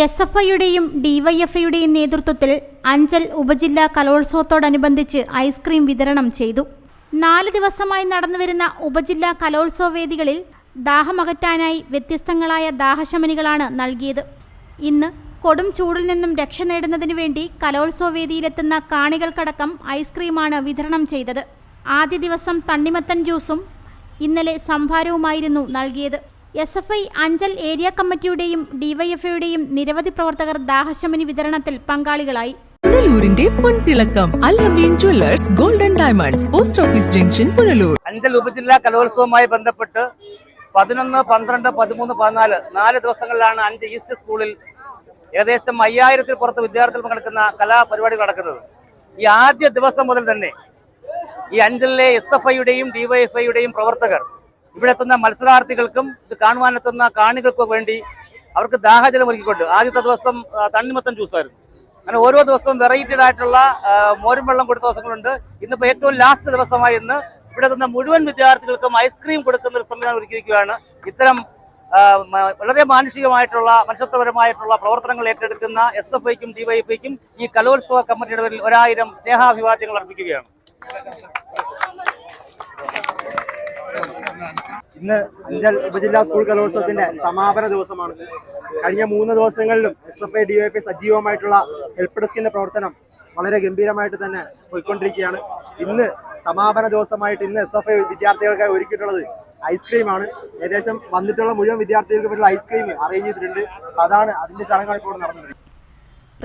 എസ്.എഫ്.ഐയുടെയും ഡിവൈഎഫ്ഐയുടെയും നേതൃത്വത്തിൽ അഞ്ചൽ ഉപജില്ലാ കലോത്സവത്തോടനുബന്ധിച്ച് ഐസ്ക്രീം വിതരണം ചെയ്തു. 4 ദിവസമായി നടന്നുവരുന്ന ഉപജില്ലാ കലോത്സവ വേദികളിൽ ദാഹമകറ്റാനായി വ്യത്യസ്തങ്ങളായ ദാഹശമനികളാണ് നൽകിയത്. ഇന്ന് കൊടും ചൂടിൽ നിന്നും രക്ഷ നേടുന്നതിനു വേണ്ടി കലോത്സവ വേദിയിലെത്തുന്ന കാണികൾക്കടക്കം ഐസ്ക്രീമാണ് വിതരണം ചെയ്തത്. ആദ്യ ദിവസം തണ്ണിമത്തൻ ജ്യൂസും ഇന്നലെ സംഭാരവുമായിരുന്നു നൽകിയത്. എസ്.എഫ്.ഐ അഞ്ചൽ ഏരിയ കമ്മിറ്റിയുടെയും ഡിവൈഎഫ്ഐയുടെയും നിരവധി പ്രവർത്തകർ ദാഹശമനി വിതരണത്തിൽ പങ്കാളികളായി. പുനലൂരിന്റെ പൊൻതിളക്കം Al Naveen jewellers golden diamonds post office junction Punalur. Anchal ഉപജില്ലാ കലോത്സവവുമായി ബന്ധപ്പെട്ട് 11, 12, 13, 14 4 ദിവസങ്ങളിലാണ് അഞ്ചൽ ഈസ്റ്റ് സ്കൂളിൽ ഏകദേശം 5000-ൽ പുറത്ത് വിദ്യാർത്ഥികൾ പങ്കെടുക്കുന്ന കലാപരിപാടികൾ നടക്കുന്നത്. ഈ ആദ്യ ദിവസം മുതൽ തന്നെ ഈ അഞ്ചലിലെ എസ്.എഫ്.ഐയുടെയും ഡിവൈഎഫ്ഐയുടെയും പ്രവർത്തകർ ഇവിടെ എത്തുന്ന മത്സരാർത്ഥികൾക്കും ഇത് കാണുവാനെത്തുന്ന കാണികൾക്കും വേണ്ടി അവർക്ക് ദാഹജലം ഒരുക്കിക്കൊണ്ട് ആദ്യത്തെ ദിവസം തണ്ണിമത്തൻ ജ്യൂസായിരുന്നു. അങ്ങനെ ഓരോ ദിവസവും വെറൈറ്റഡ് ആയിട്ടുള്ള മോരും വെള്ളം കൊടുത്ത ദിവസങ്ങളുണ്ട്. ഇന്നിപ്പോൾ ഏറ്റവും ലാസ്റ്റ് ദിവസമായി ഇന്ന് ഇവിടെ എത്തുന്ന മുഴുവൻ വിദ്യാർത്ഥികൾക്കും ഐസ്ക്രീം കൊടുക്കുന്ന ഒരു സംവിധാനം ഒരുക്കിയിരിക്കുകയാണ്. ഇത്തരം വളരെ മാനുഷികമായിട്ടുള്ള മനുഷ്യത്വപരമായിട്ടുള്ള പ്രവർത്തനങ്ങൾ ഏറ്റെടുക്കുന്ന എസ്.എഫ്.ഐക്കും ഡിവൈഎഫ്ഐക്കും ഈ കലോത്സവ കമ്മിറ്റിയുടെ പേരിൽ 1000 സ്നേഹാഭിവാദ്യങ്ങൾ അർപ്പിക്കുകയാണ്. ഇന്ന് അഞ്ചൽ ഉപജില്ലാ സ്കൂൾ കലോത്സവത്തിന്റെ സമാപന ദിവസമാണ്. കഴിഞ്ഞ 3 ദിവസങ്ങളിലും എസ്.എഫ്.ഐ ഡിവൈഎഫ്ഐ സജീവമായിട്ടുള്ള ഹെൽപ്പ് ഡെസ്കിന്റെ പ്രവർത്തനം വളരെ ഗംഭീരമായിട്ട് തന്നെ പോയിക്കൊണ്ടിരിക്കുകയാണ്. ഇന്ന് സമാപന ദിവസമായിട്ട് ഇന്ന് എസ്.എഫ്.ഐ വിദ്യാർത്ഥികൾക്കായി ഒരുക്കിയിട്ടുള്ളത് ഐസ്ക്രീമാണ്. ഏകദേശം വന്നിട്ടുള്ള മുഴുവൻ വിദ്യാർത്ഥികൾക്ക് പറ്റുള്ള ഐസ്ക്രീം അറേഞ്ച് ചെയ്തിട്ടുണ്ട്. അതാണ് അതിന്റെ ചടങ്ങാണ് ഇപ്പോൾ നടന്നിട്ടുള്ളത്.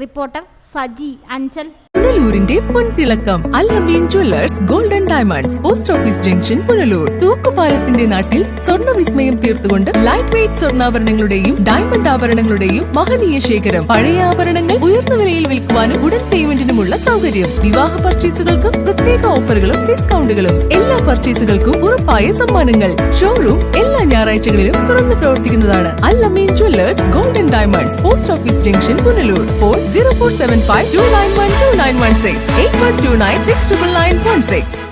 റിപ്പോർട്ടർ സജി, അഞ്ചൽ. പുനലൂരിന്റെ പൊൻതിളക്കം Al Naveen jewellers golden diamonds post office junction Punalur. തൂക്കുപാലത്തിന്റെ നാട്ടിൽ സ്വർണ്ണ വിസ്മയം തീർത്തുകൊണ്ട് ലൈറ്റ് വെയ്റ്റ് സ്വർണ്ണാഭരണങ്ങളുടെയും ഡയമണ്ട് ആഭരണങ്ങളുടെയും മഹനീയ ശേഖരം. പഴയ ആഭരണങ്ങൾ ഉയർന്ന വിലയിൽ വിൽക്കുവാനും ഉടൻ പേയ്മെന്റിനുമുള്ള സൗകര്യം. വിവാഹ പർച്ചേസുകൾക്കും പ്രത്യേക ഓഫറുകളും ഡിസ്കൗണ്ടുകളും. എല്ലാ പർച്ചേസുകൾക്കും ഉറപ്പായ സമ്മാനങ്ങൾ. ഷോറൂം എല്ലാ ഞായറാഴ്ചകളിലും തുറന്നു പ്രവർത്തിക്കുന്നതാണ്. Al Naveen jewellers golden diamonds post office junction Punalur. Phone 0475 291 2916 8129 69916.